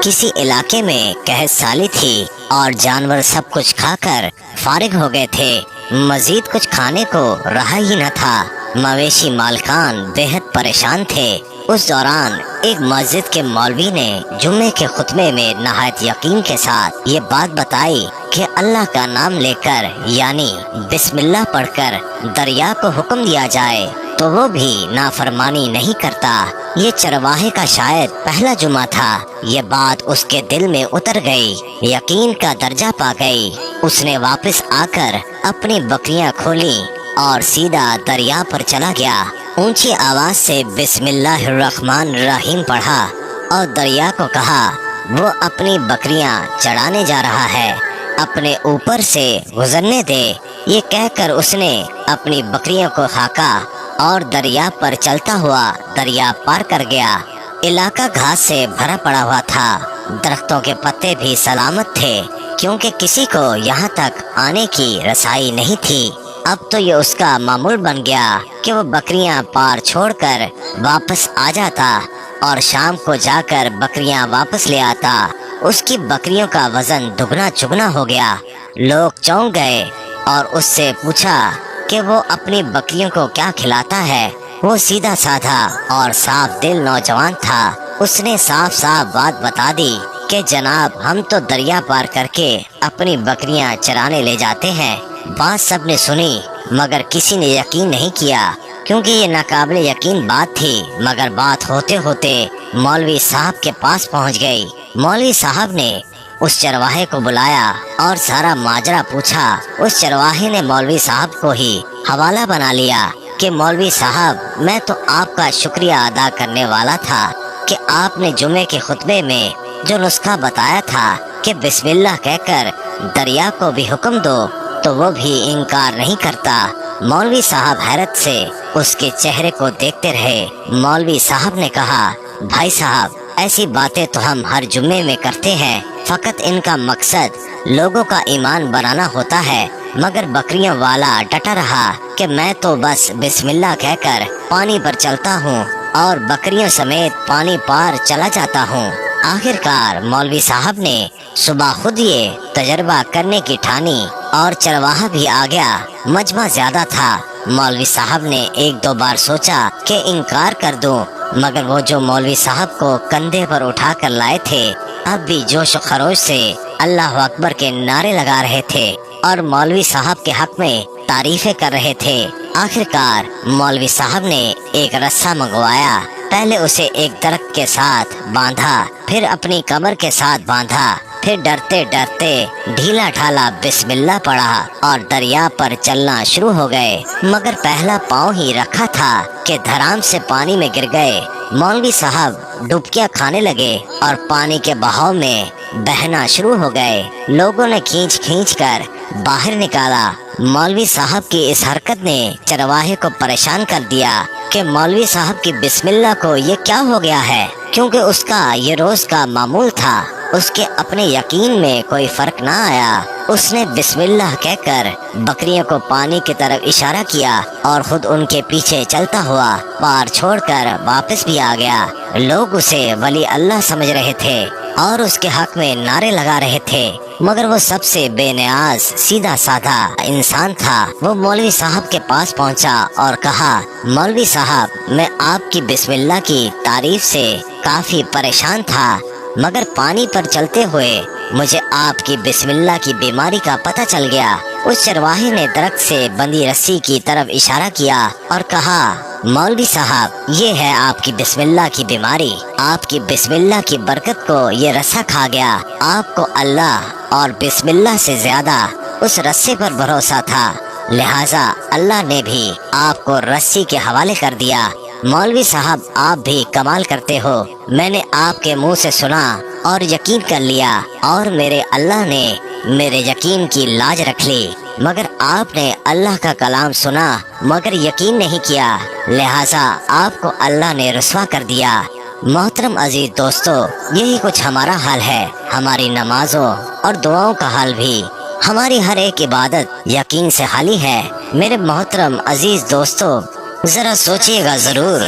किसी इलाके में कहत साली थी और जानवर सब कुछ खाकर फारिग हो गए थे। मजीद कुछ खाने को रहा ही न था। मवेशी मालकान बेहद परेशान थे। उस दौरान एक मस्जिद के मौलवी ने जुम्मे के खुतबे में नहायत यकीन के साथ ये बात बताई कि अल्लाह का नाम लेकर यानी बिस्मिल्लाह पढ़कर दरिया को हुक्म दिया जाए तो वो भी नाफरमानी नहीं करता। ये चरवाहे का शायद पहला जुमा था। ये बात उसके दिल में उतर गई, यकीन का दर्जा पा गई। उसने वापस आकर अपनी बकरियां खोली और सीधा दरिया पर चला गया। ऊंची आवाज से बिस्मिल्लाहिर्रहमानिर्रहीम पढ़ा और दरिया को कहा वो अपनी बकरियां चढ़ाने जा रहा है, अपने ऊपर से गुजरने दे। ये कहकर उसने अपनी बकरियों को हाका और दरिया पर चलता हुआ दरिया पार कर गया। इलाका घास से भरा पड़ा हुआ था। दरख्तों के पत्ते भी सलामत थे क्योंकि किसी को यहाँ तक आने की रसाई नहीं थी। अब तो ये उसका मामूल बन गया कि वो बकरियां पार छोड़कर वापस आ जाता और शाम को जाकर बकरियां वापस ले आता। उसकी बकरियों का वजन दुगना चुगना हो गया। लोग चौंक गए और उससे पूछा कि वो अपनी बकरियों को क्या खिलाता है। वो सीधा साधा और साफ दिल नौजवान था। उसने साफ साफ बात बता दी कि जनाब हम तो दरिया पार करके अपनी बकरियां चराने ले जाते हैं। बात सबने सुनी मगर किसी ने यकीन नहीं किया क्योंकि ये नाकाबिले यकीन बात थी। मगर बात होते होते मौलवी साहब के पास पहुंच गई। मौलवी साहब ने उस चरवाहे को बुलाया और सारा माजरा पूछा। उस चरवाहे ने मौलवी साहब को ही हवाला बना लिया कि मौलवी साहब मैं तो आपका शुक्रिया अदा करने वाला था कि आपने जुमे के खुतबे में जो नुस्खा बताया था कि बिस्मिल्लाह कहकर दरिया को भी हुक्म दो तो वो भी इनकार नहीं करता। मौलवी साहब हैरत से उसके चेहरे को देखते रहे। मौलवी साहब ने कहा भाई साहब ऐसी बातें तो हम हर जुम्मे में करते हैं, फकत इनका मकसद लोगों का ईमान बनाना होता है। मगर बकरियों वाला डटा रहा कि मैं तो बस बिस्मिल्लाह कहकर पानी पर चलता हूँ और बकरियों समेत पानी पार चला जाता हूँ। आखिरकार मौलवी साहब ने सुबह खुद ये तजर्बा करने की ठानी और चरवाहा भी आ गया। मजमा ज्यादा था। मौलवी साहब ने एक दो बार सोचा कि इनकार कर दूं, मगर वो जो मौलवी साहब को कंधे पर उठा कर लाए थे अब भी जोश खरोश से अल्लाह अकबर के नारे लगा रहे थे और मौलवी साहब के हक में तारीफें कर रहे थे। आखिरकार मौलवी साहब ने एक रस्सा मंगवाया। पहले उसे एक दरख्त के साथ बांधा, फिर अपनी कमर के साथ बांधा, फिर डरते डरते ढीला ढाला बिस्मिल्लाह पढ़ा और दरिया पर चलना शुरू हो गए। मगर पहला पाँव ही रखा था कि धड़ाम से पानी में गिर गए। मौलवी साहब डुबकियां खाने लगे और पानी के बहाव में बहना शुरू हो गए। लोगों ने खींच खींच कर बाहर निकाला। मौलवी साहब की इस हरकत ने चरवाहे को परेशान कर दिया कि मौलवी साहब की बिस्मिल्लाह को ये क्या हो गया है, क्योंकि उसका ये रोज का मामूल था। उसके अपने यकीन में कोई फर्क ना आया। उसने बिस्मिल्लाह कहकर बकरियों को पानी की तरफ इशारा किया और खुद उनके पीछे चलता हुआ पार छोड़कर वापस भी आ गया। लोग उसे वली अल्लाह समझ रहे थे और उसके हक में नारे लगा रहे थे, मगर वो सबसे बेनियाज सीधा साधा इंसान था। वो मौलवी साहब के पास पहुंचा और कहा मौलवी साहब मैं आपकी बिस्मिल्लाह की तारीफ से काफी परेशान था, मगर पानी पर चलते हुए मुझे आपकी बिस्मिल्लाह की बीमारी का पता चल गया। उस चरवाहे ने दरख्त से बंधी रस्सी की तरफ इशारा किया और कहा मौलवी साहब ये है आपकी बिस्मिल्लाह की बीमारी। आपकी बिस्मिल्लाह की बरकत को ये रस्सा खा गया। आपको अल्लाह और बिस्मिल्लाह से ज्यादा उस रस्से पर भरोसा था, लिहाजा अल्लाह ने भी आपको रस्सी के हवाले कर दिया। मौलवी साहब आप भी कमाल करते हो। मैंने आपके मुंह से सुना और यकीन कर लिया और मेरे अल्लाह ने मेरे यकीन की लाज रख ली, मगर आपने अल्लाह का कलाम सुना मगर यकीन नहीं किया, लिहाजा आपको अल्लाह ने रुस्वा कर दिया। मोहतरम अजीज दोस्तों, यही कुछ हमारा हाल है। हमारी नमाजों और दुआओं का हाल भी, हमारी हर एक इबादत यकीन से खाली है। मेरे मोहतरम अजीज दोस्तों, ذرا سوچیے گا ضرور.